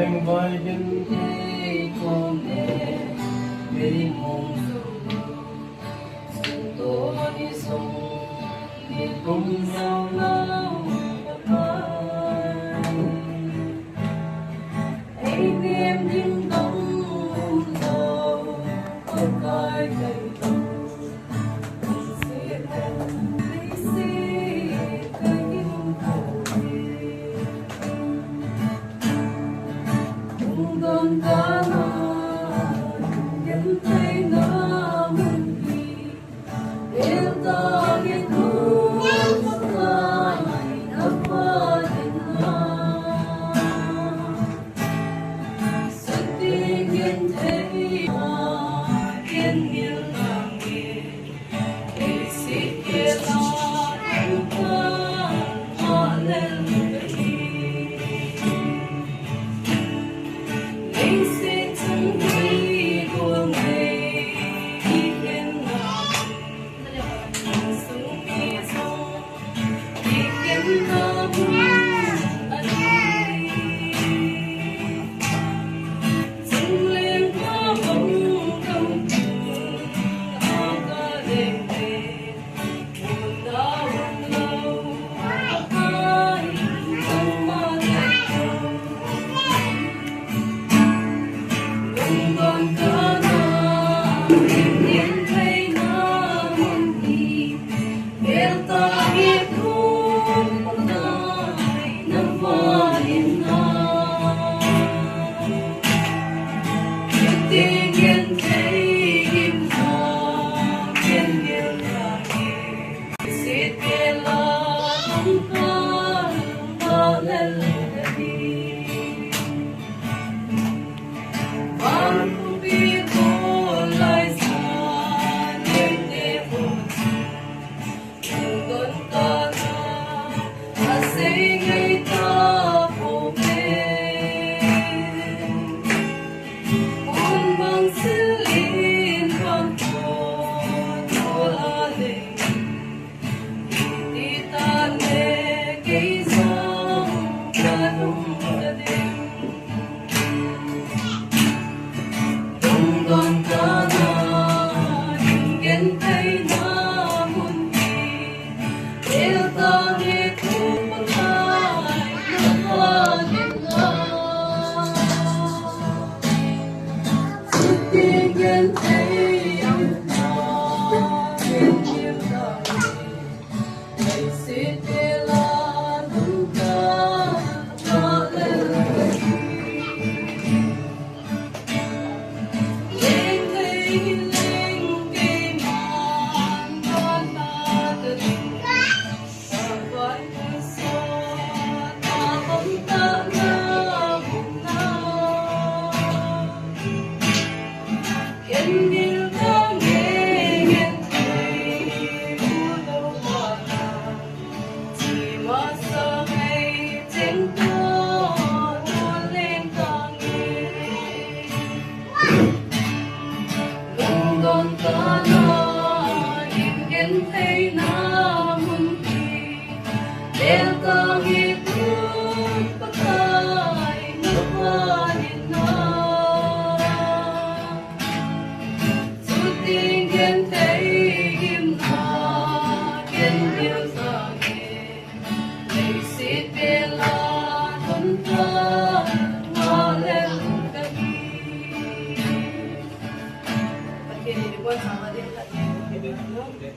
Thành vai nhân thế con mẹ gây mong dù tôi đi sống đi cùng nhau lâu anh em những đông dầu con coi đầy đầu con cá những thấy nó muốn đi yêu ta biết đủ lại nó qua tình nó sự tình yên thấy yên yêu nàng nghe để xin kia lo anh ta họ lên nhìn thấy nó muốn đi yêu ta biết luôn nó qua đến nó tiếng yên thấy im gió yên yêu là sẽ kể là không có bao lần đi bạn không biết con có nó nhìn thấy nó muốn đi yêu ta biết không ai nó qua đến nó sự tình nhìn thấy nó bên yêu ta ngày sẽ kể là đúng ta nó lên con có nó nhìn thấy nó muốn đi yêu ta biết luôn bất ai nó qua đến nó dù tình nhìn thấy im nó yên yêu ta nghe ngày sẽ kể là không ta nó lên cái Ini dibuat sama dia,